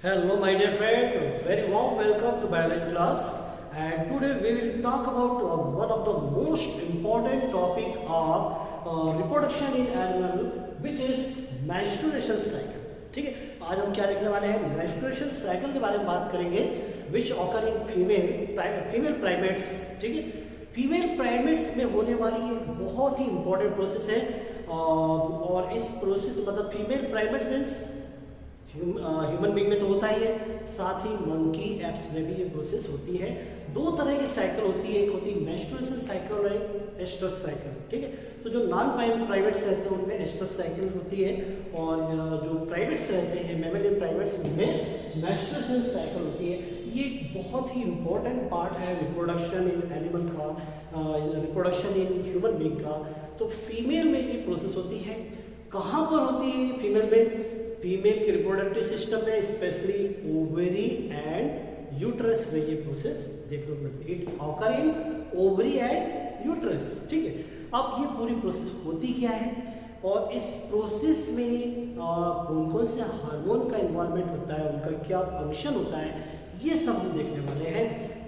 Hello, my dear friend. A very warm welcome to biology class. And today we will talk about one of the most important topic of reproduction in animal, which is menstruation cycle. ठीक है, आज हम क्या देखने वाले हैं? menstruation cycle के बारे में बात करेंगे, which occur in female primates. ठीक है, फीमेल प्राइमेट्स में होने वाली एक बहुत ही इंपॉर्टेंट प्रोसेस है और इस प्रोसेस मतलब female primates means human being में तो होता ही है, साथ ही मंकी एप्स में भी ये प्रोसेस होती है। दो तरह की साइकिल होती है, एक होती है मेंस्ट्रुएशन साइकिल और एक एस्ट्रस साइकिल। ठीक है, तो जो नॉन प्राइमेट्स रहते हैं उनमें एस्ट्रस साइकिल होती है और जो प्राइमेट्स रहते हैं मेमेलियन प्राइमेट्स उनमें मेंस्ट्रुएशन साइकिल होती है। ये एक बहुत ही इंपॉर्टेंट पार्ट है रिप्रोडक्शन इन एनिमल का, रिप्रोडक्शन इन ह्यूमन बीइंग का। तो फीमेल में ये प्रोसेस होती है। कहाँ पर होती है फीमेल में? फीमेल के रिप्रोडक्टिव सिस्टम में, स्पेशली ओवरी एंड यूट्रस में ये प्रोसेस देखने को मिलती है। It occur in ovary and uterus. ठीक है, अब ये पूरी प्रोसेस होती क्या है और इस प्रोसेस में कौन कौन से हार्मोन का इन्वॉल्वमेंट होता है, उनका क्या फंक्शन होता है, ये सब हम देखने वाले हैं।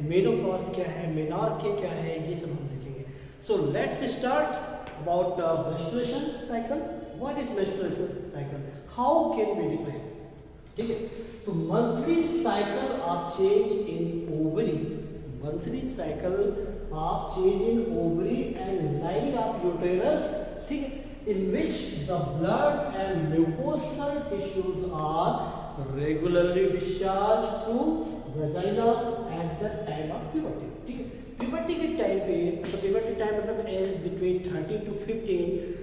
मेनोपॉज क्या है, मेनॉर्के क्या है, ये सब हम देखेंगे। So let's start about menstruation cycle. What is menstruation cycle? How can we define? ठीक है, तो monthly cycle of change in ovary, monthly cycle of change in ovary and lining of uterus. ठीक है, in which the blood and mucosal tissues are regularly discharged through vagina at the time of puberty. ठीक है, puberty के time पे, तो puberty time मतलब age between 13 to 15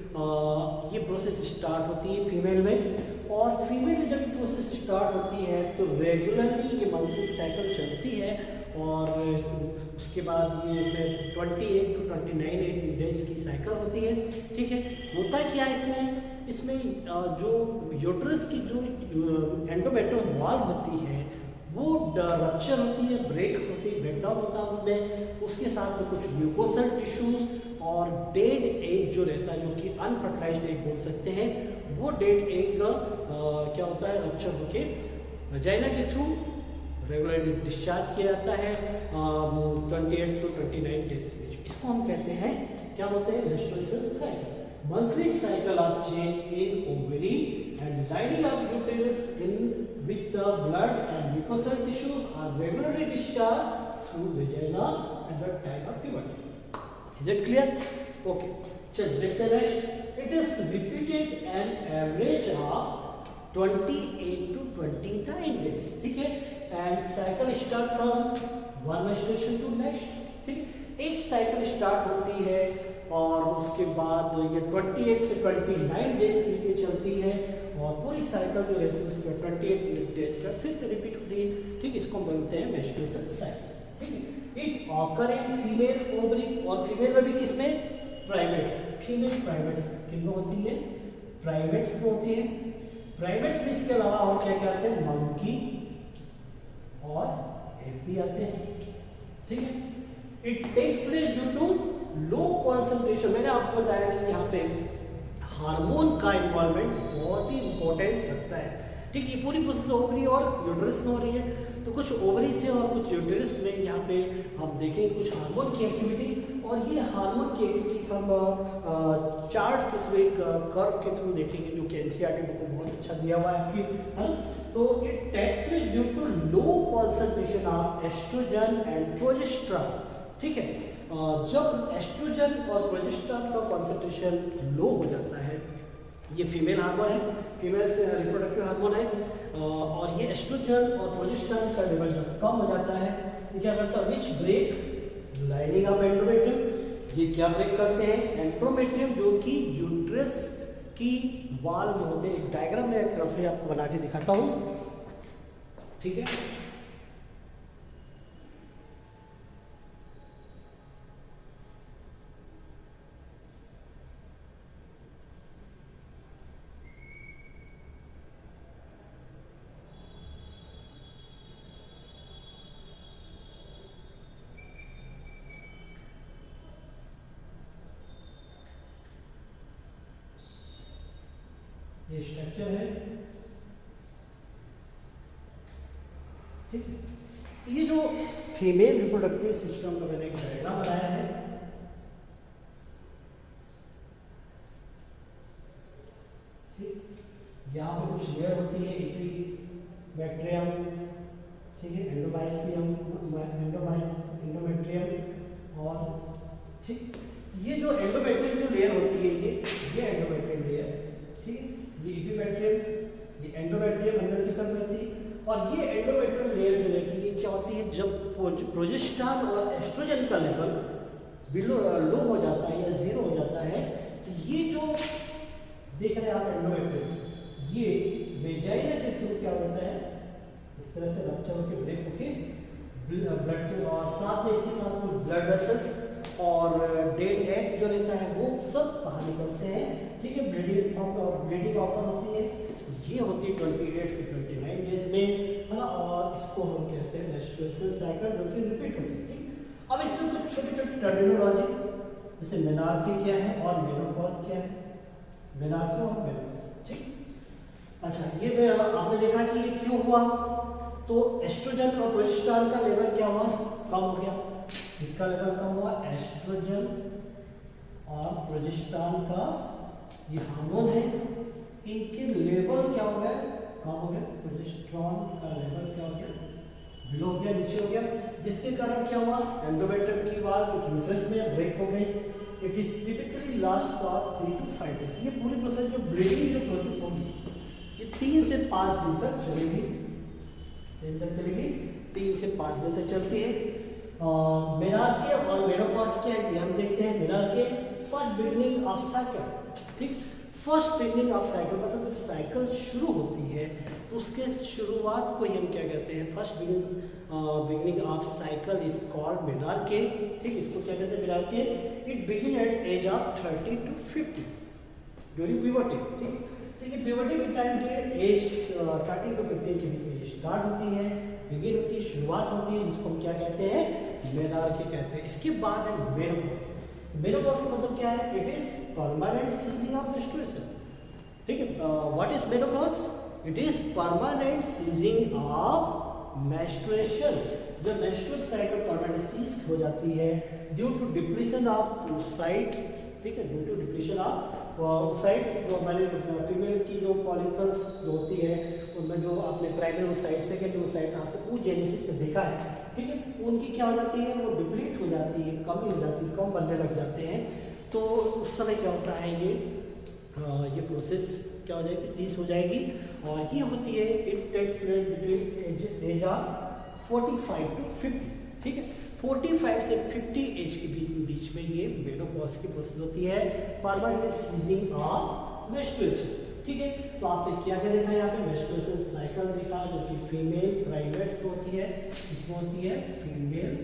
ये process start होती है फीमेल में। और फीमेल में जब ये प्रोसेस स्टार्ट होती है तो रेगुलरली ये मंथली साइकिल चलती है और उसके बाद ये इसमें 28 to 29 डेज की साइकिल होती है। ठीक है, होता क्या है इसमें? इसमें जो यूट्रस की जो एंडोमेट्रियम वॉल होती है वो रप्चर होती है, ब्रेक होती है, ब्रेक डाउन होता है उसमें। उसके साथ में कुछ म्यूकोसल टिश्यूज और डेड एग जो रहता है, जो कि अनफर्टिलाइज्ड एग बोल सकते हैं, वो डेड एग क्या होता है, रप्चर होके वजाइना के थ्रू रेगुलरली डिस्चार्ज किया जाता है 28 to 29 डेज के बीच। इसको हम कहते हैं, क्या बोलते हैं, menstruation cycle. Monthly cycle of change in ovary and lining of uterus in which the blood and mucosal tissues are regularly discharge through vagina at the time of puberty. Is it clear? Okay, चलिए देखते हैं next. It is repeated an average of 28 to 29 days। ठीक है, and cycle start from one menstruation to next. ठीक है, एक cycle start होती है और उसके बाद ये 28 से 29 डेज के लिए चलती है और पूरी साइकिल जो रहती है उसके 28 डेज का फिर से रिपीट होती है। ठीक, इसको हम बोलते हैं मेंस्ट्रुएशन साइकिल। ठीक है, it occur in female ovary, और फीमेल में भी किसमें? प्राइमेट्स। फीमेल प्राइमेट्स किन में होती है? प्राइमेट्स में होती है। प्राइमेट्स में इसके अलावा और क्या क्या आते हैं? मंकी और एग भी आते हैं। ठीक है, it takes place due to low concentration. मैंने आपको बताया कि यहाँ पे हार्मोन का इन्वॉल्वमेंट बहुत ही इंपॉर्टेंस रखता है। ठीक, ये पूरी प्रोसेस ओवरी और यूटेरस में हो रही है, तो कुछ ओवरी से और कुछ यूटेरस में यहाँ पे हम देखेंगे कुछ हार्मोन की एक्टिविटी। और ये हार्मोन की एक्टिविटी हम चार्ट के थ्रू, एक कर्व के थ्रू देखेंगे, जो कि एनसीईआरटी बुक को बहुत अच्छा दिया हुआ है आपकी, है ना। तो it takes place due to low concentration of estrogen and progesterone. ठीक है, जब एस्ट्रोजन और प्रोजेस्टेरॉन का कॉन्सेंट्रेशन लो हो जाता है, ये फीमेल हार्मोन है, फीमेल से रिप्रोडक्टिव हार्मोन है, और ये एस्ट्रोजन और प्रोजेस्टेरॉन का लेवल जब कम हो जाता है तो क्या करता है? विच ब्रेक लाइनिंग ऑफ एंडोमेट्रियम। ये क्या ब्रेक करते हैं? एंडोमेट्रियम, जो कि यूट्रस की वॉल में होते हैं। एक डायग्राम में एक रफली आपको बना के दिखाता हूँ। ठीक है, ये स्ट्रक्चर है। ठीक है। तो ये जो फीमेल रिप्रोडक्टिव सिस्टम का मैंने एक डायग्राम बनाया है, ठीक, यहाँ पर कुछ लेयर होती है, एपिबैक्टीरियम, ठीक है, एंडोबाइसियम, एंडोमेट्रियम, और ठीक, ये जो एंडोमेट्रियम जो लेयर होती है, ये एंडोमेट्रियम लेयर, ठीक है, ये एपिबैक्टीरियम, ये एंडोमेट्रियम अंदर की तरफ रहती है, और ये एंडोमेट्रियम लेयर जो रहती है क्या होती है, जब प्रोजेस्टेरॉन और एस्ट्रोजन का लेवल बिलो लो हो जाता है या जीरो हो जाता है, तो ये जो देख रहे हैं आप एंडोमेट्रियम, ये वेजाइना के थ्रू क्या होता है, इस तरह से रप्चर होकर ब्रेक होके ब्लड, और साथ में इसके साथ कुछ ब्लड वेसल्स और डेड एग जो रहता है वो सब बाहर निकलते हैं, ठीक है, ब्लीडिंग आउटकम होती है, ये होती है 28 से 29 डेज में, है ना, और इसको हम कहते हैं मेंस्ट्रुएशन साइकिल, जो कि रिपीट होती है, ठीक। अब इसमें कुछ छोटी छोटी टर्मिनोलॉजी, जैसे मेनार्की क्या है और मेनोपॉज क्या है, मेनार्की और मेनोपॉज, ठीक। अच्छा, ये आपने देखा कि ये क्यों हुआ, तो एस्ट्रोजन और प्रोजेस्टेरॉन का लेवल क्या हुआ, कम हो गया, इसका लेवल कम हुआ, एस्ट्रोजन और प्रोजेस्टेरॉन का ये हार्मोन है, इनके लेवल क्या हो गया, कम हो गया, प्रोजेस्टेरॉन का लेवल क्या हो गया, बिलो हो गया, नीचे हो गया, जिसके कारण क्या हुआ, एंडोमेट्रियम की वाल कुछ यूट्रस में ब्रेक हो गई। It is typically last for 3 to 5 days। ये पूरी प्रोसेस जो ब्लीडिंग जो प्रोसेस होगी ये 3 से 5 दिन तक चलेगी, 3 तक चलेगी, 3 से 5 दिन तक चलती है। मेनार्के और मेनोपॉज क्या है हम देखते हैं। मेनार्के फर्स्ट बिगनिंग ऑफ साइकिल, ठीक, फर्स्ट बिगनिंग ऑफ साइकिल मतलब जब साइकिल शुरू होती है तो उसके शुरुआत को ही हम क्या कहते हैं, first beginning of cycle is called menarche, ठीक, इसको क्या कहते हैं, menarche. It begin at age of 30 to 50 during puberty, ठीक। तो ये प्यूबर्टी के टाइम पे एज 30 to 15 के बीच में स्टार्ट होती है, बिगिन होती है, शुरुआत होती है, जिसको हम क्या कहते हैं, मेनार्के कहते हैं। इसके बाद है मेनोपॉज। मेनोपॉज का मतलब क्या है, it is permanent ceasing of menstruation, ठीक है। What is menopause, it is permanent ceasing of menstruation. जब मेंस्ट्रुअल साइकिल परमानेंट सीज हो जाती है due to depression of oocyte, ठीक है, due to depression of oocyte, जो हमारे फीमेल की जो फॉलिकल्स जो होती है उनमें जो आपने प्राइमरी oocyte सेकेंडरी oocyte आपने oogenesis में देखा है, ठीक है, उनकी क्या हो जाती है, वो डिप्लीट हो जाती है, कमी हो जाती है, कम बनने लग जाते हैं। तो उस समय क्या होता है, ये प्रोसेस क्या हो जाएगी, सीज हो जाएगी, और ये होती है, it takes place between age of 45 to 50, ठीक है, 45 से 50 एज के बीच में ये मेनोपॉज की प्रोसेस होती है, परमानेंट सीजिंग ऑफ मेंस्ट्रुएशन, ठीक है। तो आपने क्या क्या देखा यहाँ पे, मेंस्ट्रुएशन साइकिल देखा जो कि फीमेल प्राइमेट्स में होती है, इसमें होती है फीमेल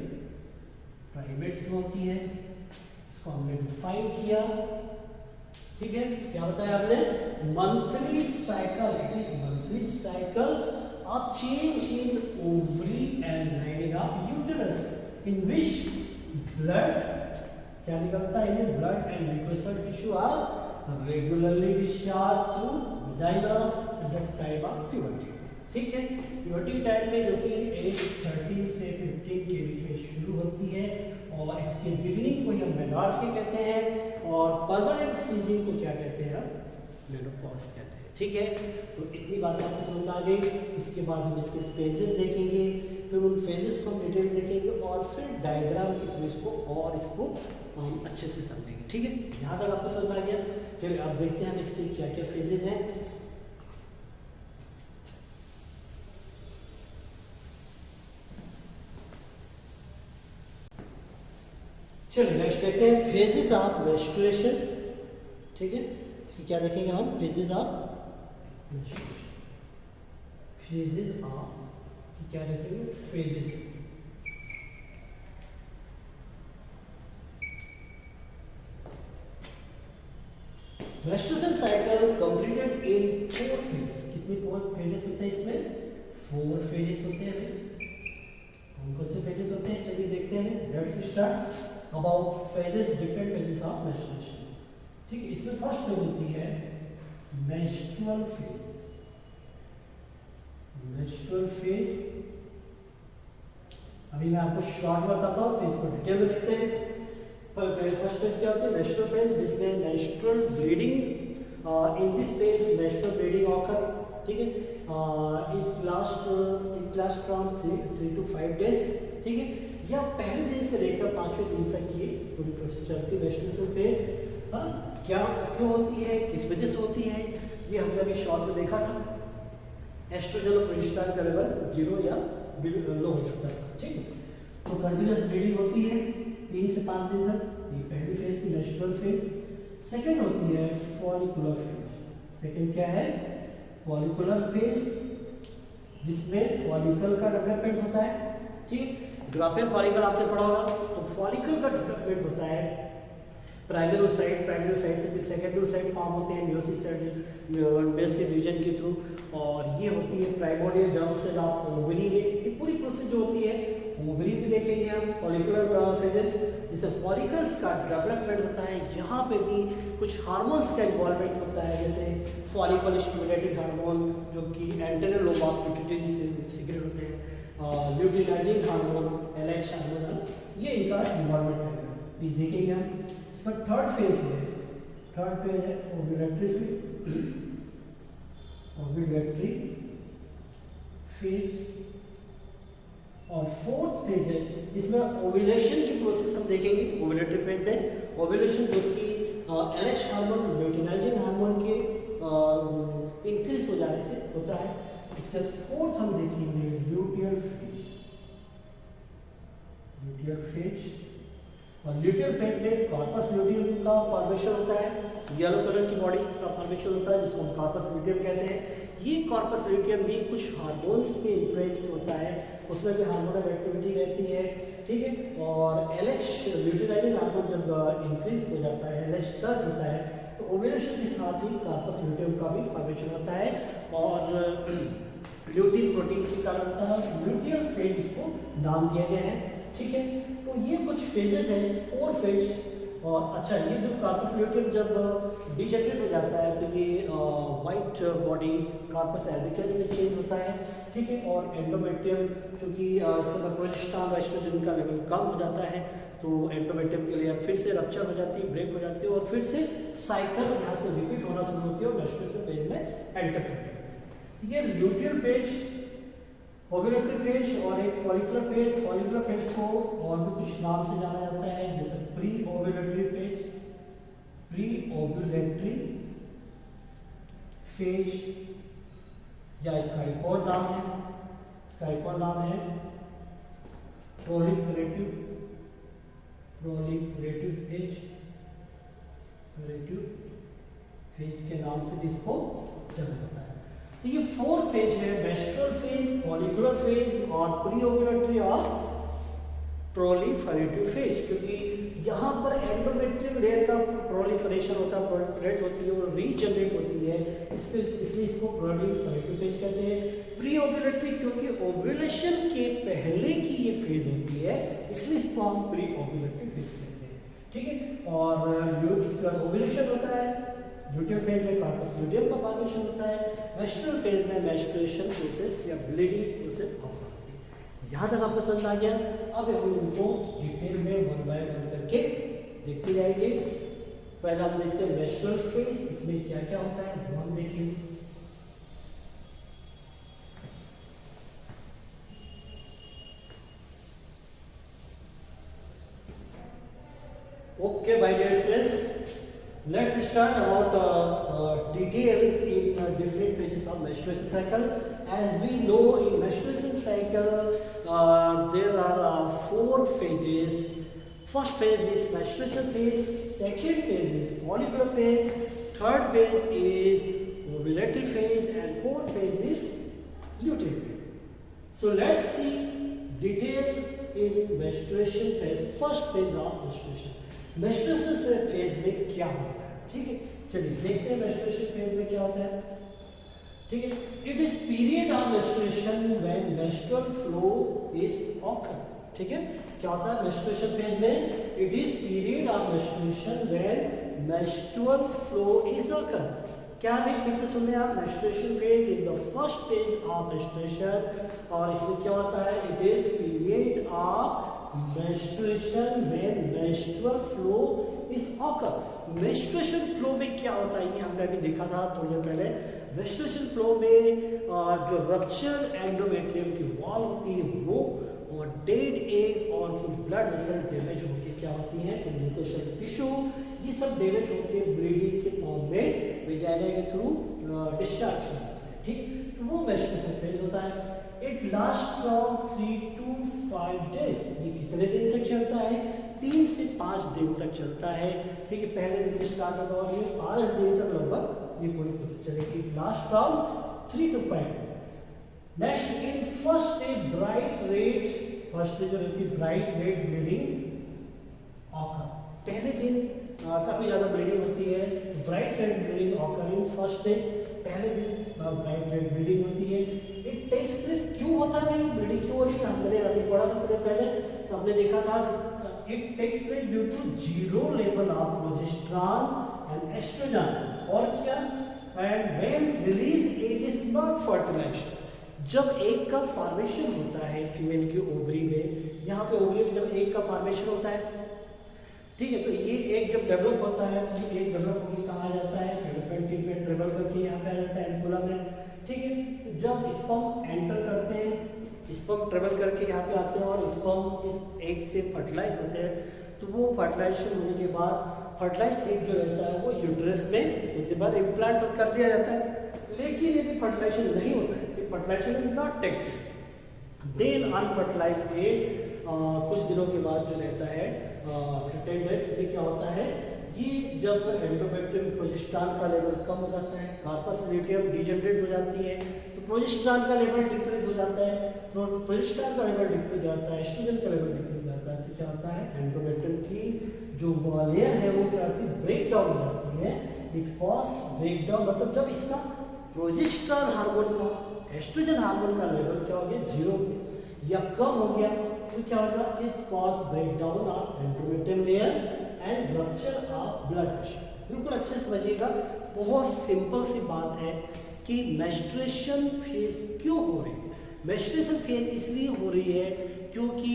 प्राइमेट्स में होती है, इसको हमने डिफाइन किया, ठीक है। क्या बताया आपने, monthly cycle, it is monthly cycle of change in ovary and lining of uterus in which blood क्या निकलता है, blood and mucosal tissue are regularly discharge through vagina at the time of puberty, ठीक है। Puberty time में जो कि as 13 से 15 के बीच में शुरू होती है, और इसके बिगिनिंग को हम मेनार्के कहते हैं, और परमानेंट सीजिंग को क्या कहते हैं, मेनोपॉज कहते हैं, ठीक है। तो इतनी बात आपको समझ में आ गई। इसके बाद हम इसके फेजेस देखेंगे, फिर उन फेजेस को हम डिटेल देखेंगे, और फिर डायग्राम के थ्रू इसको हम अच्छे से समझेंगे, ठीक है। यहाँ तक आपको समझ में आ गया। चलिए आप देखते हैं हम इसके क्या क्या फेजेस हैं। चलिए नेक्स्ट देखते हैं फेजेस ऑफ मेंस्ट्रुएशन, ठीक है। इसकी क्या देखेंगे हम, phases of menstruation, phases of क्या देखेंगे, phases. Menstruation cycle completed in 4 phases. कितने 4 फेजेस होते हैं इसमें, 4 फेजेस होते हैं। कौन से फेजेस होते हैं, चलिए देखते हैं। Let's start about phases, different phases of menstruation, ठीक है। इसमें फर्स्ट फेज होती है मेंस्ट्रुअल फेज। मेंस्ट्रुअल फेज अभी मैं आपको शॉर्ट में बताता हूँ, इसको डिटेल में देखते हैं। फर्स्ट फेज क्या होती है? मेंस्ट्रुअल फेज, जिसमें menstrual bleeding in this phase menstrual bleeding occur, ठीक है। It last from 3 to 5 days, ठीक है। या पहले दिन से लेकर 5वें दिन तक ये पूरी प्रोसेस चलती है मेंस्ट्रुअल फेज। हाँ, क्या क्यों होती है, किस वजह से होती है, ये हमने अभी शॉर्ट में देखा था। एस्ट्रोजन और प्रोजेस्टेरॉन का लेवल 0 या लो हो जाता है, ठीक है। तो कंटिन्यूस ब्लीडिंग होती है 3 से 5 दिन तक, ये पहली फेज थी मेंस्ट्रुअल फेज। सेकंड होती है फॉलिकुलर फेज। सेकंड क्या है? फॉलिकुलर फेज, जिसमें फॉलिकल का डेवलपमेंट होता है, ठीक। ग्राफियल फॉलिकल आपने पढ़ा होगा, तो फॉलिकल का डेवलपमेंट होता है प्राइमरी साइड से फिर सेकेंडरी साइड फॉर्म होते हैं मेयोसिस रीजन के थ्रू, और ये होती है primordial germ cell of ovary में। ये पूरी प्रोसेस जो होती है ओवरी में देखेंगे हम, फॉलिकुलर फेजेस, जिसमें फॉलिकल्स का डेवलपमेंट होता है। यहाँ पे भी कुछ हार्मोन्स का इन्वॉल्वमेंट होता है, जैसे फॉलिकल स्टिमुलेटिंग हार्मोन जो कि एंटेरियर लोब ऑफ पिट्यूटरी से सीक्रेट होते हैं, ल्यूटिनाइजिंग हार्मोन, LH हार्मोन है, ये इनका इन्वॉल्वमेंट है। तो ये देखेंगे हम। इसका थर्ड फेज है ओव्यूलेटरी फेज, और फोर्थ फेज है जिसमें ओव्यूलेशन की प्रोसेस हम देखेंगे। ओव्यूलेटरी फेज में ओव्यूलेशन जो कि LH हार्मोन, ल्यूटिनाइजिंग हार्मोन के इंक्रीज हो जाने से होता है। इसका फोर्थ हम देखेंगे ल्यूटियल फेज, और ल्यूटियल फेज में कॉर्पस ल्यूटियम का फॉर्मेशन होता है, येलो कलर की बॉडी का फॉर्मेशन होता है, जिसको हम कॉर्पस ल्यूटियम कहते हैं। ये कॉर्पस ल्यूटियम भी कुछ हार्मोन्स के इन्फ्लुएंस से होता है, उसमें भी हार्मोनल एक्टिविटी रहती है, ठीक है। और LH ल्यूटिनाइजिंग हार्मोन जब इंक्रीज हो जाता है, LH सर्ज होता है, तो ओव्यूलेशन के साथ ही कॉर्पस ल्यूटियम का भी फॉर्मेशन होता है, और ल्यूटिन प्रोटीन के कारण ल्यूटियल फेज इसको नाम दिया गया है, ठीक है। तो ये कुछ फेजेस हैं, 4 फेज। और अच्छा, ये जो कॉर्पस ल्यूटियम जब डिजेनरेट हो जाता है तो ये वाइट बॉडी कॉर्पस एल्बिकस में चेंज होता है, ठीक है। और एंडोमेट्रियम, क्योंकि समय प्रोजेस्टेरॉन एस्ट्रोजन का लेवल कम हो जाता है, तो एंडोमेट्रियम के लेयर फिर से रप्चर हो जाती है, ब्रेक हो जाती है, और फिर से साइकिल यहाँ से रिपीट होना शुरू होती है और मेंस्ट्रुएशन फेज में एंटर करती है। ठीक है, ल्यूटियल फेज, ओव्यूलेटरी फेज और एक फॉलिकुलर फेज। फॉलिकुलर फेज को और भी कुछ नाम से जाना जाता है, जैसे प्री ओव्यूलेटरी फेज, या इसका एक और नाम है प्रोलिफरेटिव फेज के नाम से भी इसको जाना जाता है। तो ये 4 फेज है, मेंस्ट्रुअल फेज, फॉलिकुलर फेज और प्री ओव्यूलेटरी और प्रोलिफरेटिव फेज। क्योंकि यहाँ पर एंडोमेट्रियम लेयर का प्रोलिफरेशन होता है, प्रोलिफरेट होती है, वो रीजनरेट होती है, इसलिए इसको प्रोलिफरेटिव फेज कहते हैं। प्री ओव्यूलेटरी क्योंकि ओव्यूलेशन के पहले की ये फेज होती है, इसलिए इसको हम प्री ओव्यूलेटरी फेज कहते हैं, ठीक है। और इसके बाद ओव्यूलेशन होता है, ल्यूटियल फेज में कॉर्पस ल्यूटियम का फॉर्मेशन होता है, मेंस्ट्रुअल फेज में मेंस्ट्रुएशन प्रोसेस या ब्लीडिंग प्रोसेस होती है। यहाँ तक आपको समझ आ गया। अब हम इनको डिटेल में 1 बाय 1 करके देखते जाएंगे। पहले हम देखते हैं मेंस्ट्रुअल फेज, इसमें क्या क्या होता है वो हम देखेंगे। Okay, my dear students, let's start about detail in different phases of menstruation cycle. As we know, in menstruation cycle there are 4 phases. First phase is menstruation phase, second phase is follicular phase, third phase is ovulatory phase, and fourth phase is luteal phase. So let's see detail in menstruation phase. First phase of menstruation. Menstruation phase में क्या होता है, ठीक है। चलिए देखते हैं menstruation phase में क्या होता है, ठीक है। It is period of menstruation when menstrual flow is occur, ठीक है। क्या होता है मेंस्ट्रुएशन फेज में? It is period of menstruation when menstrual flow is occur. क्या है, फिर से सुन लें आप, menstruation phase is the first stage of menstruation, और इसमें क्या होता है, it is period of menstruation when menstrual flow is occur. Menstruation flow में क्या होता है, ये हमने अभी देखा था थोड़ी देर पहले। मेंस्ट्रुएशन फ्लो में जो रप्चर एंडोमेट्रियम की वॉल होती है वो, और डेड एग और कुछ ब्लड वेसल डैमेज होकर क्या होती है, म्यूकोसल टिश्यू ये सब डैमेज होकर ब्लीडिंग के फॉर्म में वेजाइना के थ्रू डिस्चार्ज हो जाते हैं, ठीक। तो वो मेंस्ट्रुएशन फेज होता है। It last from 3 to 5 days। ये कितने दिन तक चलता है, 3 से 5 दिन तक चलता है, ठीक है। पहले दिन से स्टार्ट होगा और ये 5 दिन तक लगभग ये पूरी प्रोसेस चलेगी। It last from 3 to 5 days। Next, in first day bright red, first day जो रहती है ब्राइट रेड ब्लीडिंग ऑकर, पहले दिन काफ़ी ज़्यादा ब्लीडिंग होती है। Bright red bleeding occur in first day, पहले दिन ब्राइट रेड ब्लीडिंग होती है। इट टेक्स प्लेस, क्यों होता है ये ब्लीडिंग, क्यों हो रही है, हमने अभी पढ़ा था थोड़े पहले, तो हमने देखा था it takes place due to zero level of progesterone and estrogen, और क्या, and when release egg is not fertilized. जब एग का फॉर्मेशन होता है फीमेल की ओवरी में, यहाँ पे ओवरी में जब एग का फॉर्मेशन होता है, ठीक है, तो ये एग जब डेवलप होता है तो एग डेवलप होकर कहाँ आ जाता है, फैलोपियन ट्यूब में ट्रेवल करके यहाँ पे आ जाता है एम्पुला में, ठीक है। तो जब स्पर्म एंटर करते हैं, स्पर्म ट्रेवल करके यहाँ पे आते हैं और स्पर्म इस एग से फर्टिलाइज होते हैं, तो वो फर्टिलाइजेशन होने के बाद फर्टिलाइज एग जो रहता है वो यूट्रस में उसके बाद इम्प्लांट कर दिया जाता है। लेकिन यदि फर्टिलाइजेशन नहीं होता है, fertilization is not take, then unfertilized egg कुछ दिनों के बाद जो रहता है 10 days में क्या होता है, ये जब एंडोमेट्रियम प्रोजेस्टेरॉन का लेवल कम हो जाता है, कार्पस ल्यूटियम डिजेनरेट हो जाती है, तो प्रोजेस्टेरॉन का लेवल डिक्रीज हो जाता है, प्रोजेस्टेरॉन का लेवल डिक्रीज हो जाता है, एस्ट्रोजन का लेवल डिक्रीज हो जाता है, तो क्या होता है, एंडोमेट्रियम की जो लेयर है वो क्या होती है, ब्रेक डाउन हो जाती है। इट कॉज ब्रेक डाउन, मतलब जब इसका प्रोजेस्टेरॉन हार्मोन का, एस्ट्रोजन हार्मोन का लेवल क्या हो गया, 0 हो गया या कम हो गया, तो क्या होगा, it cause break down of endometrium layer and rupture of blood vessel. बिल्कुल अच्छे से समझिएगा, बहुत सिंपल सी बात है कि मेंस्ट्रुएशन फेज क्यों हो रही है। मेंस्ट्रुएशन फेज इसलिए हो रही है क्योंकि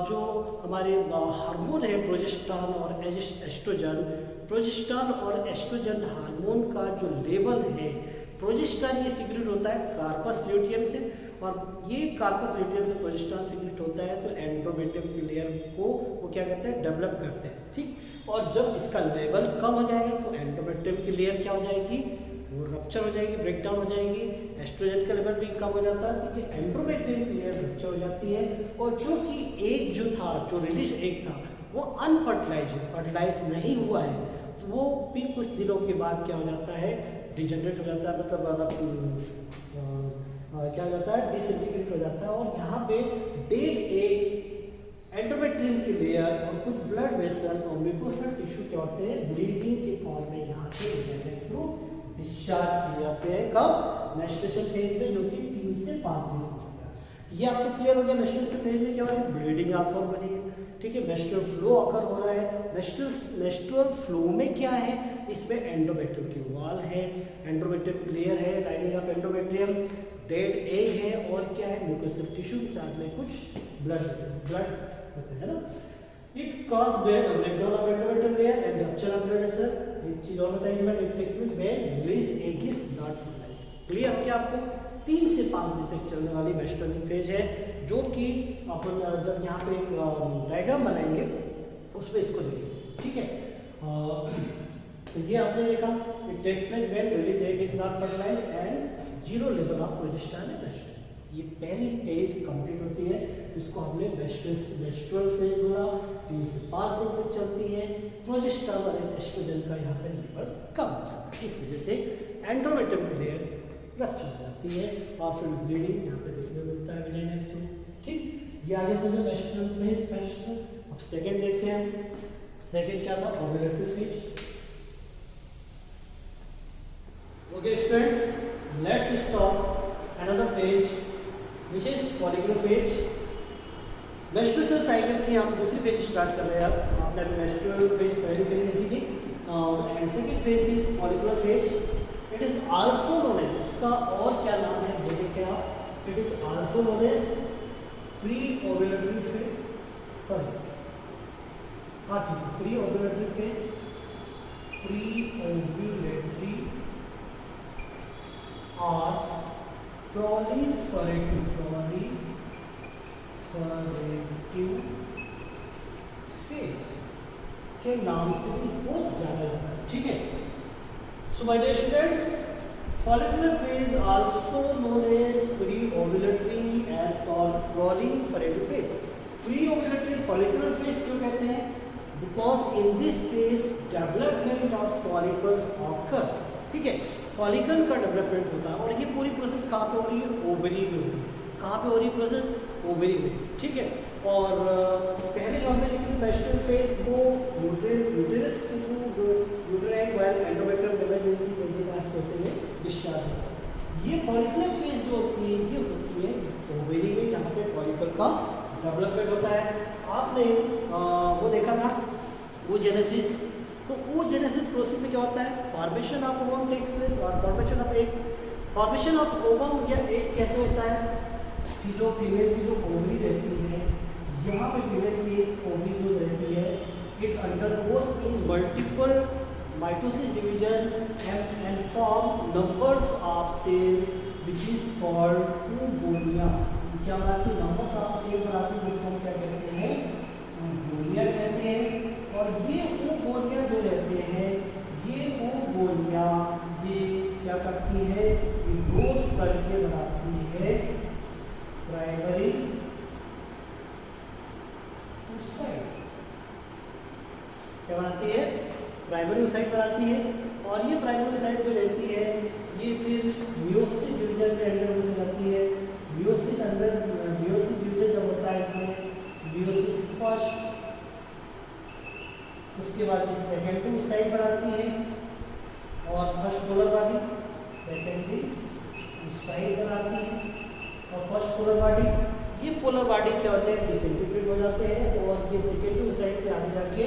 जो हमारे हार्मोन है प्रोजेस्टेरॉन और एस्ट्रोजन, प्रोजेस्टेरॉन और एस्ट्रोजन हार्मोन का जो लेवल है, प्रोजेस्टेरॉन ये सीक्रेट होता है कार्पस ल्यूटियम से, और ये कार्पस ल्यूटियम से प्रोजेस्टेरॉन सीक्रेट होता है तो एंडोमेट्रियम की लेयर को वो क्या करते हैं, डेवलप करते हैं, ठीक। और जब इसका लेवल कम हो जाएगा तो एंडोमेट्रियम की लेयर क्या हो जाएगी, वो रप्चर हो जाएगी, ब्रेक डाउन हो जाएगी, एस्ट्रोजन का लेवल भी कम हो जाता है, तो ये एंडोमेट्रियम की लेयर रप्चर हो जाती है। और जो कि एग जो था, जो रिलीज एग था, वो अनफर्टिलाइज है, फर्टिलाइज नहीं हुआ है, तो वो भी कुछ दिनों के बाद क्या हो जाता है, डिजेनरेट हो जाता है, मतलब क्या हो जाता है, डिसइंटीग्रेट हो जाता है। और यहाँ पे डेड एग, एंडोमेट्रियम की लेयर और कुछ ब्लड वेसल और म्यूकोसल टिश्यू क्या होते हैं, ब्लीडिंग के फॉर्म में यहाँ से थ्रू डिस्चार्ज किए जाते हैं। कब, मेंस्ट्रुएशन फेज में, जो कि 3 से 5 दिन होता है। ये आपको क्लियर हो गया, मेंस्ट्रुएशन फेज में क्या हो रहा है, ब्लीडिंग ऑकर हो रही है, ठीक है, मेंस्ट्रुअल फ्लो ऑकर हो रहा है। मेंस्ट्रुअल फ्लो में क्या है, इसमें एंडोमेट्रियम की वॉल है, एंडोमेट्रियम की लेयर है, lining of endometrium, dead egg है, और क्या है, म्यूकोसल टिश्यू के साथ में कुछ ब्लड होता है ना। It cause breakdown of endometrium layer and rupture of blood vessel. एक चीज और बताइए, मैं it takes place when release egg is not fertilized. Clear हो गया आपको, 3 से 5 दिन तक चलने वाली मेंस्ट्रुएशन फेज है, जो कि अपन जब यहाँ पे एक डायग्राम बनाएंगे उसमें इसको देखेंगे, ठीक है। तो ये आपने देखा, it takes place when release egg is not fertilized and 0 level of progesterone and estrogen. ये पहली फेज कंप्लीट होती है, इसको हमने मेंस्ट्रुअल फेज बोला, 3 से 5 दिन तक चलती है। प्रोजेस्टेरॉन और एस्ट्रोजन का यहाँ पे लेवल कम हो जाता है, इस वजह से एंडोमेट्रियम की लेयर रप्चर हो जाती है और फिर ब्लीडिंग यहाँ पे देखने को मिलता है वेजाइना के थ्रू, ठीक। ये आगे समझो मेंस्ट्रुअल फेज फर्स्ट। अब सेकंड देखते हैं, सेकंड क्या था, ovulatory phase. Okay students, let's start another phase which is follicular phase। Menstrual cycle की हम दूसरी फेज स्टार्ट कर रहे हैं। अब आपने अभी मेंस्ट्रुअल फेज पहली फेज देखी थी, and second phase is follicular phase. Is also known as, इसका और क्या नाम है वो देखिए आप, it is also known as pre ovulatory phase, sorry हाँ ठीक है, pre ovulatory phase, pre ovulatory और proliferative phase के नाम से इसको जाना जाता है, ठीक है। So my dear students, follicular phase also known as pre-ovulatory and proliferative phase. Pre-ovulatory follicular phase क्यों कहते हैं? Because in this phase development of follicles occur, ठीक है, फॉलिकल का डेवलपमेंट होता है और ये पूरी प्रोसेस कहाँ पे हो रही है? ओवरी में हो रही है। कहाँ पे हो रही है प्रोसेस? ओवरी में, ठीक है। और पहले जो हमने देखी थी मेस्ट्रुअल फेज वो यूटेरस के through uterine wire endometrium damage हुई थी, वेजिनाइल्स होते हुए डिस्चार्ज होता है। ये फॉलिकुलर फेज जो होती है ये होती है ओवरी में, जहाँ पे फॉलिकल का डेवलपमेंट होता है। आपने वो देखा था वो जेनेसिस, तो वो जेनेसिस प्रोसेस में क्या होता है? Formation of ovum takes place और formation of egg. Formation of ovum या एग कैसे होता है कि जो फीमेल की जो ओवरी रहती है, यहाँ पे फीमेल की एक ओवरी जो रहती है, it undergoes in multiple mitosis division and form numbers of cell which is called oogonia। क्या बनाती है? नंबर्स ऑफ सेल बनाती है, जिसको हम क्या कहते हैं? oogonia कहते हैं। और ये oogonia जो रहते हैं, ये oogonia ये क्या करती है? ये ग्रोथ करके बनाती है प्राइमरी oocyte। क्या बनाती है? प्राइमरी oocyte बनाती है। और ये प्राइमरी oocyte जो रहती है ये फिर मियोसिस डिवीजन में एंटर हो जाती है। मियोसिस डिवीजन जब होता है इसमें मियोसिस फर्स्ट, उसके बाद ये सेकेंडरी oocyte बनाती है और first polar body secondary oocyte बनाती है और फर्स्ट पोलर बॉडी। ये पोलर बॉडी क्या होते हैं? डिसइंटीग्रेट हो जाते हैं और ये सेकेंडरी oocyte पे आगे जाके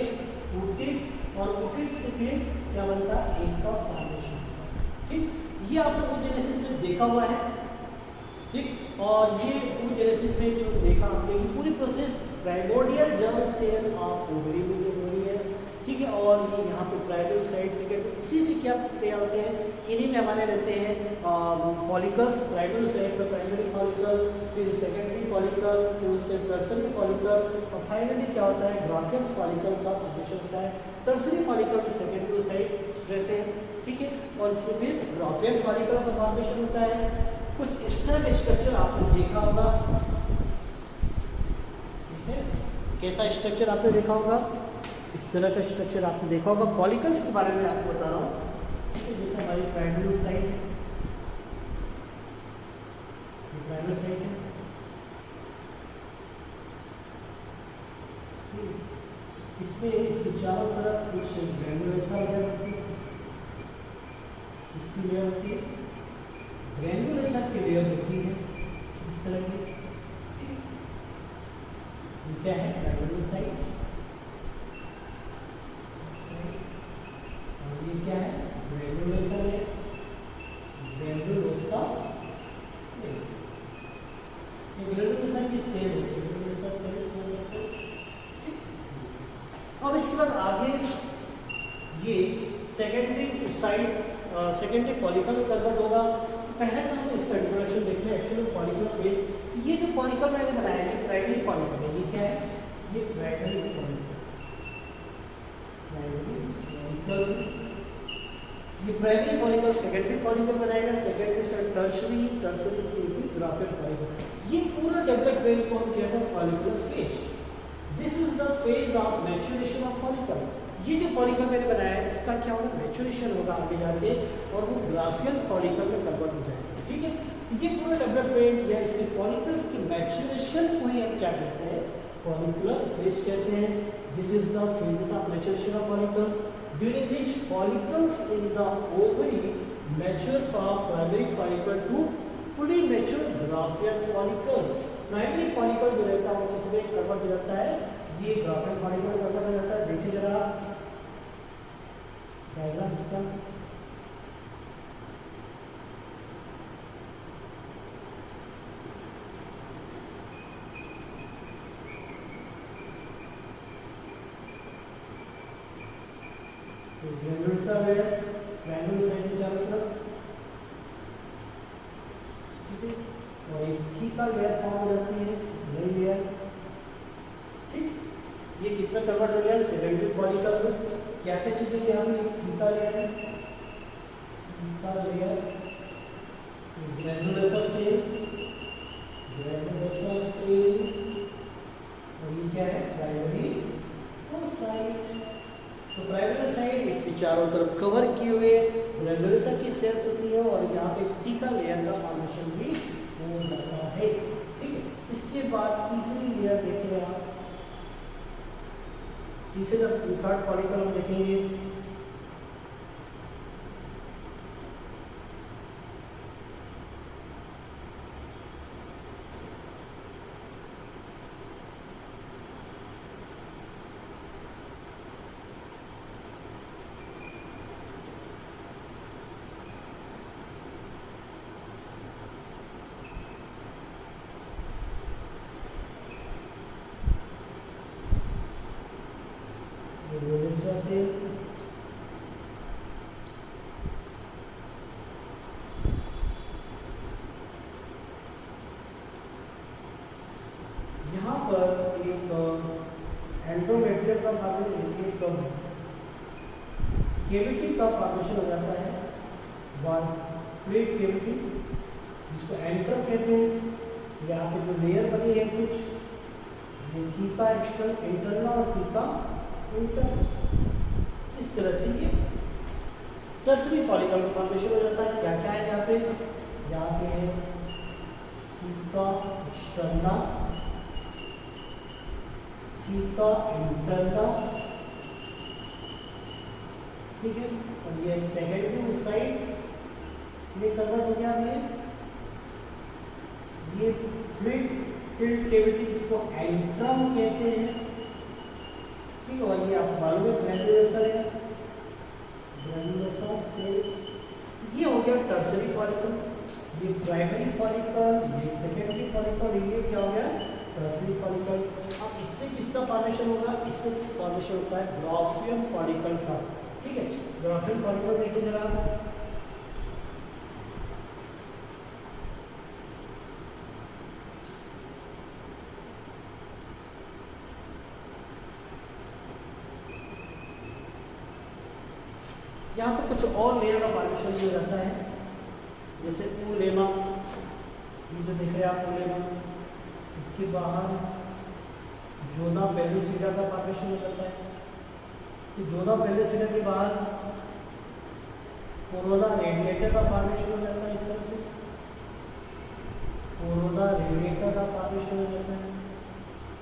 oocyte और oocyte से फिर क्या बनता है? एग का फॉर्मेशन, ठीक। ये आपने oogenesis में देखा हुआ है, ठीक। और ये oogenesis में जो देखा आपने, ये पूरी process primordial germ cell of ovary में जो हो रही है, ठीक है। और ये यहाँ पे प्राइमरी साइड सेकेंडरी, इसी से क्या तैयार होते हैं? इन्हीं में हमारे रहते हैं फॉलिकल्स। प्राइमरी साइड पर प्राइमरी फॉलिकल, फिर सेकेंडरी फॉलिकल, फिर उससे टर्सरी फॉलिकल और फाइनली क्या होता है? ग्राफियन फॉलिकल का फॉर्मेशन होता है। टर्सरी फॉलिकल में सेकेंडरी साइड रहते हैं, ठीक है। और इससे फिर ग्राफियन फॉलिकल का फॉर्मेशन होता है। कुछ इस तरह का स्ट्रक्चर आपने देखा होगा, ठीक है। कैसा स्ट्रक्चर आपने देखा होगा? इस तरह का स्ट्रक्चर आपने देखा होगा। फॉलिकल्स के बारे में आपको बता रहा हूँ, जैसे हमारी प्राइमरी oocyte है, प्राइमरी oocyte है, इसमें इसके चारों तरफ कुछ ग्रैन्युलेसा वगैरह होती है, इसकी लेयर होती है, ग्रैन्युलेसा की लेयर होती है इस तरह की। ये क्या है? Primary oocyte। और ये क्या है? ग्रैन्युलेसा लेयर, ग्रैन्युलोसा लेयर। ये ग्रैन्युलेसा की सेल होती है, ग्रैन्युलेसा सेल समझ सकते हो, ठीक। अब इसके बाद आगे ये सेकेंडरी oocyte सेकेंडरी फॉलिकल में कन्वर्ट होगा। तो पहले तो हम इसका इंट्रोडक्शन देख लें। एक्चुअली फॉलिकुलर फेज, ये जो फॉलिकल मैंने बनाया है प्राइमरी फॉलिकल है। ये क्या है? ये प्राइमरी फॉलिकल, ये प्राइमरी फॉलिकल सेकेंडरी फॉलिकल बनाएगा, सेकेंडरी से टर्सरी, टर्सरी से भी ग्राफियन फॉलिकल। ये पूरा डेवलपमेंट को हम कहते हैं follicular phase. This is the phase of maturation of follicle. ये जो फॉलिकल मैंने बनाया है इसका क्या होगा? मैच्योरेशन होगा आगे जाके और वो ग्राफियन फॉलिकल में कन्वर्ट हो जाएगा, ठीक है। ये पूरा डेवलपमेंट या इसके फॉलिकल्स की मैच्योरेशन को ही हम क्या कहते हैं? फॉलिकुलर फेज कहते हैं। This is the phases of maturation of follicle during which follicles in the ovary mature from primary follicle to fully mature Graafian follicle. Primary follicle जो रहता है वो किसमें कन्वर्ट हो जाता है? ये ग्राफियन फॉलिकल में कन्वर्ट हो जाता है। देखिए जरा डायग्राम इसका, लेयर ग्रैन्युलोसाइट के चारों तरफ, ठीक है, और एक थीका लेयर फॉर्म हो जाती है, नई लेयर, ठीक। ये किसमें कन्वर्ट हो गया? सेकेंडरी फॉलिकल में। क्या क्या चीजें यहाँ पे? एक थीका लेयर है, थीका लेयर, ग्रैन्युलोसर सेल, ग्रैन्युलोसर सेल, और ये क्या है? Primary oocyte. तो प्राइमरी ओसाइट इसके चारों तरफ कवर किए हुए ग्रैन्युलोसर की सेल्स होती है और यहाँ पे थीका लेयर का फॉर्मेशन भी हो जाता है, ठीक है। इसके बाद तीसरी लेयर देखें आप, तीसरे थर्ड फॉलिकल हम देखेंगे, से यहाँ पर एक एंडोमेट्रियम का फॉर्मेशन, एक केविटी का फॉर्मेशन हो जाता है, प्लेट केविटी, जिसको एंट्रम कहते हैं। यहाँ पे जो लेयर बनी है कुछ, ये थीका एक्सटर्नल, इंटरनल और थीका इंटरनल, इस तरह से ये टर्सरी फॉलिकल का फॉर्मेशन हो जाता है। क्या क्या है यहाँ पे? यहाँ पे है थीका एक्सटर्नल, थीका इंटरनल, ठीक है, और ये सेकेंडरी साइड में कन्वर्ट हो गया है। ये फ्लूइड फिल्ड केविटी, जिसको एंट्रम कहते हैं, ठीक है, और ये आप मालूम है ग्रैन्युलोसर है, ग्रैन्युलोसर सेल। ये हो गया टर्सरी फॉलिकल, ये प्राइमरी फॉलिकल, ये सेकेंडरी फॉलिकल, ये क्या हो गया? Tertiary follicle. अब इससे किसका फॉर्मेशन होगा? इससे फॉर्मेशन होता है ग्राफियन फॉलिकल का, ठीक है। ग्राफियन फॉलिकल देखिए जरा, यहाँ पर कुछ और लेयर का फॉर्मेशन भी हो जाता है, जैसे ऊलेमा, ये जो देख रहे हैं आप ऊलेमा, इसके बाहर जोना पेल्विसिडा का फॉर्मेशन हो जाता है। तो जोना पेल्विसिडा के बाहर कोरोना रेडिएटर का फॉर्मेशन हो जाता है, इस तरह से कोरोना रेडिएटर का फॉर्मेशन हो जाता है।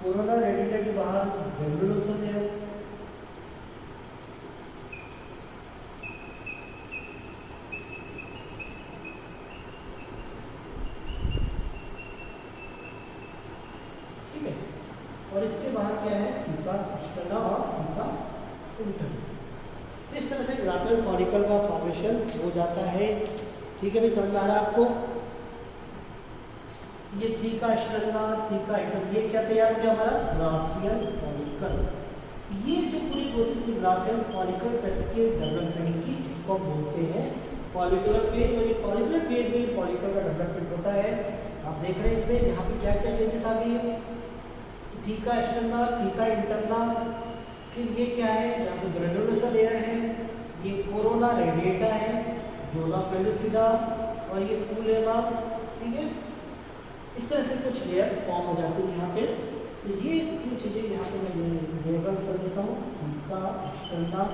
कोरोना रेडिएटर के बाहर ग्रैन्युलोसर लेयर, और इसके बाहर क्या है? थीका एक्सटर्नल और थीका इंटरनल। इस तरह से ग्राफियन फॉलिकल का फॉर्मेशन हो जाता है, ठीक है भाई, समझ में आ रहा है आपको? ये थीका एक्सटर्नल, थीका इंटरनल, ये क्या तैयार हो गया हमारा? Graafian follicle. ये जो पूरी प्रोसेस है ग्राफियन फॉलिकल के डेवलपमेंट की, इसको बोलते हैं फॉलिकुलर फेज। और ये फॉलिकुलर फेज में फॉलिकल का डेवलपमेंट होता है। आप देख रहे हैं इसमें यहाँ पे क्या क्या चेंजेस आ गई है? थीका एक्सटर्नल, थीका इंटरनल, फिर ये क्या है? यहाँ पे ग्रैन्युलोसर लेयर है, ये कोरोना रेडिएटा है, जोना पेल्विसिडा, और ये ऊलेमा, ठीक है। इस तरह से कुछ लेयर फॉर्म हो जाती है यहाँ पे। तो ये इतनी चीज़ें यहाँ पे मैं लेबल कर देता हूँ, थीका एक्सटर्नल,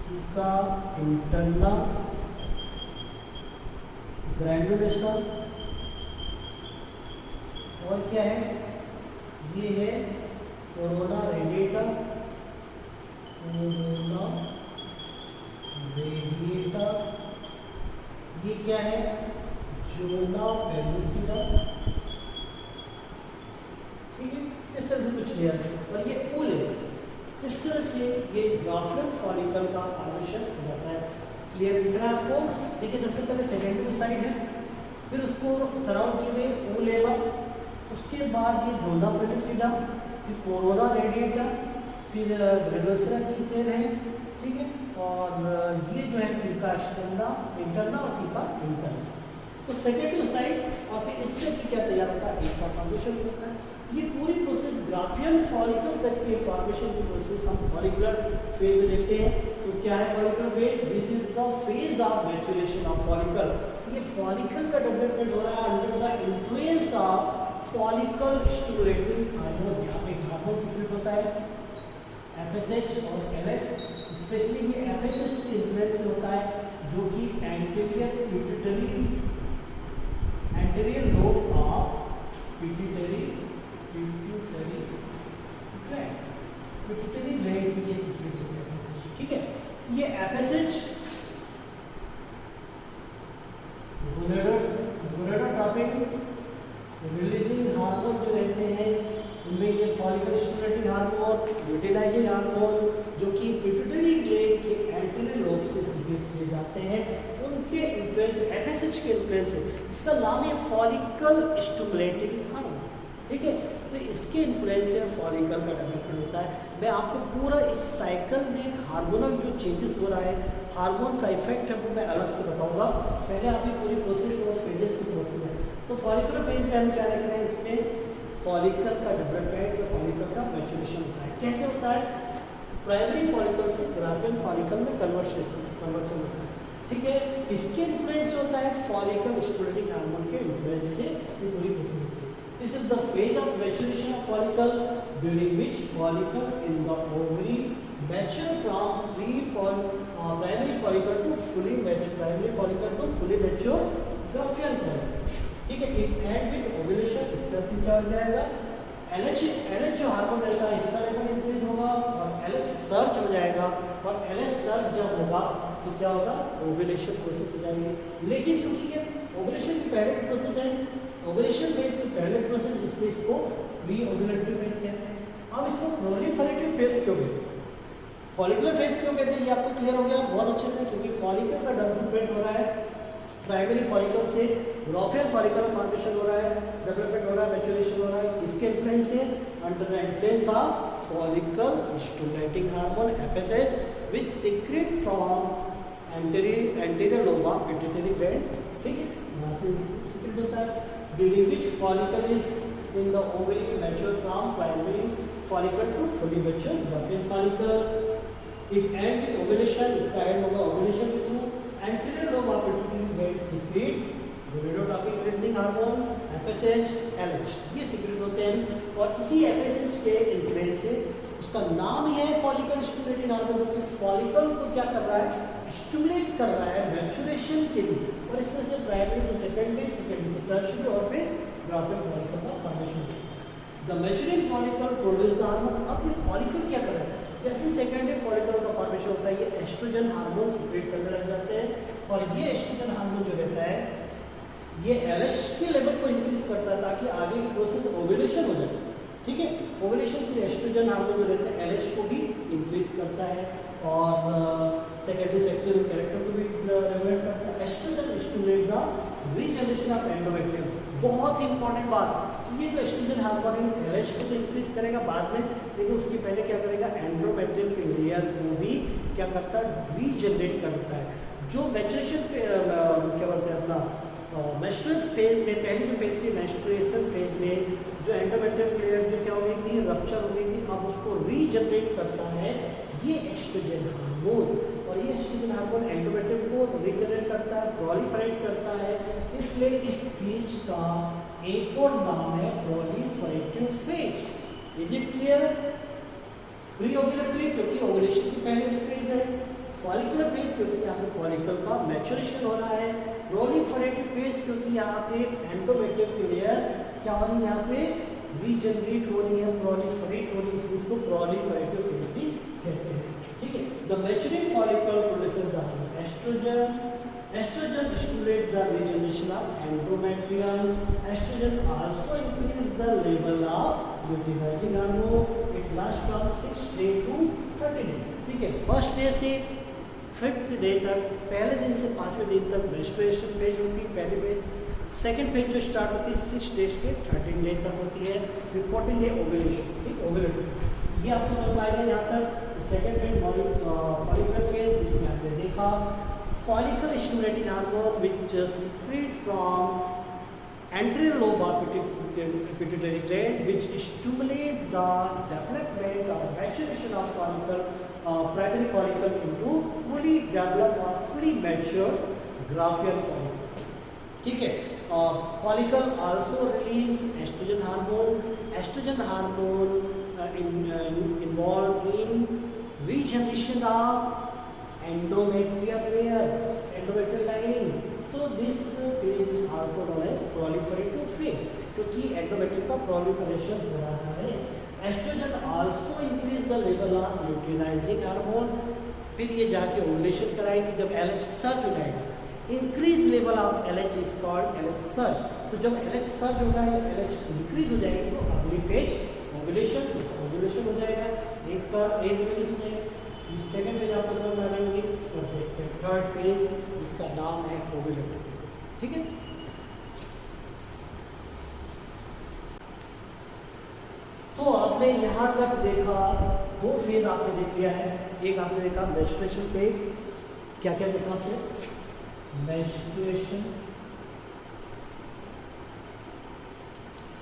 थीका इंटरनल, ग्रैन्युलेशन, और क्या है? ये है कोरोना रेडिएटा, कोरोना रेडिएटा, ये क्या है? जोना पेल्विसिडा, ठीक है। इस तरह से कुछ लेयर, और ये ऊले, इस तरह से ये ग्राफियन फॉलिकल का फॉर्मेशन हो जाता है। क्लियर दिख रहा है आपको? देखिए, सबसे पहले सेकेंडरी साइड है, फिर उसको सराउंड किए हुए ऊलेमा, उसके बाद ये जोना पेल्विसिडा, फिर कोरोना रेडिएटा, फिर ग्रेडोसरा की सेल है, ठीक है, और ये जो है थीका एक्सटर्ना इंटरना और थीका इंटरना। तो सेकेंडरी साइड और फिर इससे भी क्या तैयार होता है, एक का फॉर्मेशन होता है। ये पूरी प्रोसेस ग्राफियन फॉलिकल तक के फॉर्मेशन की प्रोसेस हम फॉलिकुलर फेज में देखते हैं। तो क्या है follicular phase? This is the phase of maturation of follicle. ये फॉलिकल का डेवलपमेंट हो रहा है under the influence of follicle stimulating hormone. यहाँ पे हार्मोन सीक्रेट होता है एफएसएच और एलएच, स्पेशली ये एफएसएच के इन्फ्लुएंस से होता है, जो कि anterior lobe of pituitary gland से ये सीक्रेट होता है, ठीक है। ये एफएसएच गोनाडोट्रोपिन रिलीजिंग हार्मोन जो रहते हैं, उनमें ये follicle stimulating hormone, luteinising hormone, जो कि पिट्यूटरी ग्लैंड के एंटीरियर लोब से सीक्रेट किए जाते हैं, उनके इन्फ्लुएंस एफएसएच के इन्फ्लुएंस है। इसका नाम है फॉलिकल स्टिमुलेटिंग हार्मोन, ठीक है। तो इसके इन्फ्लुएंस से फॉलिकल का डेवलपमेंट होता है। मैं आपको पूरा इस साइकिल में हार्मोनल जो चेंजेस हो रहा है, हार्मोन का इफेक्ट है, वो मैं अलग से बताऊंगा। पहले आप ये पूरी प्रोसेस और फेजेस को समझते हैं। तो फॉलिकुलर फेज में हम क्या देख रहे हैं, इसमें फॉलिकल का डेवलपमेंट या फॉलिकल का मैच्योरेशन होता है। कैसे होता है? प्राइमरी फॉलिकल से ग्राफियन फॉलिकल में कन्वर्शन होता है, ठीक है। किसके इन्फ्लुएंस से होता है? फॉलिकल स्टिमुलेटिंग हार्मोन के इन्फ्लुएंस से ये पूरी प्रोसेस होती है। This is the phase of maturation of follicle, during which follicle in the ovary mature from primary follicle to fully mature primary follicle to fully mature Graafian follicle, ठीक है। It end with ovulation, इसका क्या हो जाएगा? LH जो hormone रहता है इसका लेवल इंक्रीज होगा और LH सर्ज हो जाएगा, और LH सर्ज जब होगा तो क्या होगा? ओवुलेशन प्रोसेस हो जाएगी। लेकिन चूंकि ये ओवुलेशन की पहले प्रोसेस है, ओवुलेशन फेज की पहले प्रोसेस, इसलिए इसको प्री ओवुलेटरी फेज कहते हैं। अब इसको प्रोलिफरेटिव फेज क्यों कहते हैं, फॉलिकुलर फेज क्यों कहते हैं, ये आपको क्लियर हो गया बहुत अच्छे से। क्योंकि फॉलिकल का डेवलपमेंट हो रहा है, प्राइमरी फॉलिकल से ग्राफियन फॉलिकल फॉर्मेशन हो रहा है, डेवलपमेंट हो रहा है, मैच्योरेशन हो रहा है। किसके इन्फ्लुएंस से? Under the influence of follicle stimulating hormone FSH, which secret from anterior lobe of pituitary gland, ठीक है, वहाँ से सीक्रेट होता है। during which follicle is in the ovary mature from primary follicle to fully mature Graafian follicle. It end with ovulation, इसका end होगा ovulation के through anterior lobe of pituitary gland secrete gonadotropin releasing hormone FSH, LH, ये secrete होते हैं। और इसी FSH के influence से उसका नाम ही है फॉलिकल स्टिमुलेटिंग हार्मोन, जो कि फॉलिकल को क्या कर रहा है? स्टिमुलेट कर रहा है मैच्योरेशन के लिए, और इससे से प्राइमरी से सेकेंडरी से टर्शियरी और फिर ग्राफियन फॉलिकल का फॉर्मेशन होता है। The maturing follicle produce the hormone. अब ये फॉलिकल क्या कर रहा है? जैसे सेकेंडरी फॉलिकल का फॉर्मेशन होता है, ये एस्ट्रोजन हार्मोन सीक्रेट करने लग जाते हैं, और ये एस्ट्रोजन हार्मोन जो रहता है ये LH के लेवल को इंक्रीज करता है ताकि आगे की प्रोसेस ओवुलेशन हो जाए, ठीक है। ओवुलेशन के एस्ट्रोजन हार्मोन जो रहता है LH को भी इंक्रीज करता है, और सेकेंडरी सेक्सुअल कैरेक्टर को भी रेगुलेट करता है। Estrogen stimulate the regeneration of endometrium. बहुत इंपॉर्टेंट बात कि ये जो एस्ट्रोजन हार्मोन है LH को तो इंक्रीज करेगा बाद में, लेकिन उसके पहले क्या करेगा? एंडोमेट्रियम के लेयर को भी क्या करता है? रीजनरेट करता है। जो मैच्योरेशन क्या बोलते हैं अपना मेंस्ट्रुअल फेज में, पहली जो फेज थी मेंस्ट्रुएशन फेज में, जो एंडोमेट्रियम लेयर जो क्या हो गई थी? रप्चर हो गई थी। अब उसको रीजनरेट करता है ये एस्ट्रोजन हार्मोन, और ये एस्ट्रोजन हार्मोन एंडोमेट्रियम को रीजनरेट करता है, प्रोलिफरेट करता है। इसलिए इस फेज का एक और नाम है proliferative phase. Is it clear? Pre ovulatory क्योंकि ओवुलेशन की पहले फेज है, फॉलिकुलर फेज क्योंकि यहाँ पे फॉलिकल का मैच्योरेशन हो रहा है, प्रोलिफरेटिव फेज क्योंकि यहाँ पे एंडोमेट्रियम की लेयर क्या हो रही है? यहाँ पे रीजनरेट हो रही है, प्रोलिफरेट हो रही है, इसलिए इसको प्रोलिफरेटिव फेज भी कहते हैं, ठीक है। The maturing follicle produces the estrogen. Estrogen stimulate the regeneration of endometrium. Estrogen also increase the level of luteinizing hormone. It last from 6 day to 30 day, ठीक है। फर्स्ट डे से 5th डे तक, पहले दिन से 5वें दिन तक मेंस्ट्रुएशन फेज होती है, पहली फेज। सेकेंड फेज जो स्टार्ट होती है 6 डेज के 13 डे तक होती है, फिर 14 डे ओवुलेशन, ठीक, ओवुलेशन। ये आपको समझ आएगा यहाँ तक। सेकेंड फेज फॉलिकुलर फेज, जिसमें आपने देखा follicle stimulating hormone which secrete from anterior lobe of pituitary gland, which stimulate the development or maturation of follicle, primary follicle into fully developed or fully matured Graafian follicle. ठीक है। follicle also release estrogen hormone. Estrogen hormone involved in regeneration of endometrial layer, endometrial lining. So this phase is also known as proliferative phase, क्योंकि endometrium का proliferation हो रहा है। Estrogen also increase the level of luteinizing hormone, फिर ये जाके ovulation कराएंगे जब LH सर्ज हो जाएगा। Increase level of LH is called LH surge. तो जब LH सर्ज होगा या LH इंक्रीज हो जाएगी तो अगली फेज ओवुलेशन हो जाएगा, एक रिलीज हो जाएगा। सेकेंड पेज आपको समझ में आ जाएंगे। इसको देखते हैं थर्ड पेज, जिसका नाम है ओवुलेशन। ठीक है। तो आपने यहाँ तक देखा, दो फेज आपने देख लिया है। एक आपने देखा मेंस्ट्रुएशन फेज, क्या क्या देखा आपने? मेंस्ट्रुएशन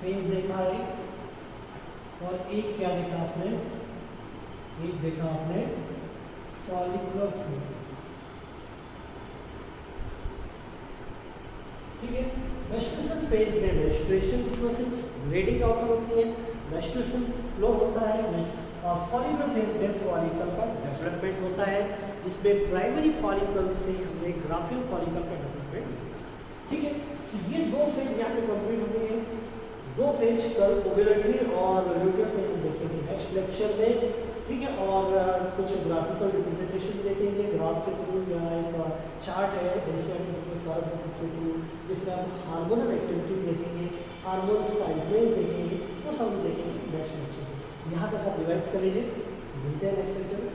फेज देखा एक, और एक क्या देखा आपने? एक देखा आपने फॉलिकुलर फेज। ठीक है। मेंस्ट्रुएशन फेज में मेंस्ट्रुएशन की प्रोसेस ब्लीडिंग आउटर होती है, मेंस्ट्रुएशन फ्लो होता है, और फॉलिकुलर फेज में फॉलिकल का डेवलपमेंट होता है, जिसमें प्राइमरी फॉलिकल से हमें ग्राफियन फॉलिकल का डेवलपमेंट होता है। ठीक है। तो ये दो फेज यहाँ पे कंप्लीट हो गए हैं। दो फेज कल ओव्यूलेटरी और ल्यूटियर फेज हम देखेंगे नेक्स्ट लेक्चर में। ठीक है। और कुछ ग्राफिकल रिप्रेजेंटेशन देखेंगे ग्राफ के थ्रू, या एक चार्ट है एनसीईआरटी के थ्रू, जिसमें हम हार्मोनल एक्टिविटी देखेंगे, हार्मोन्स का इन्फ्लुएंस देखेंगे, वो सब देखेंगे नेक्स्ट लेक्चर में। यहाँ तक आप रिवाइज कर लीजिए। मिलते हैं नेक्स्ट लेक्चर में।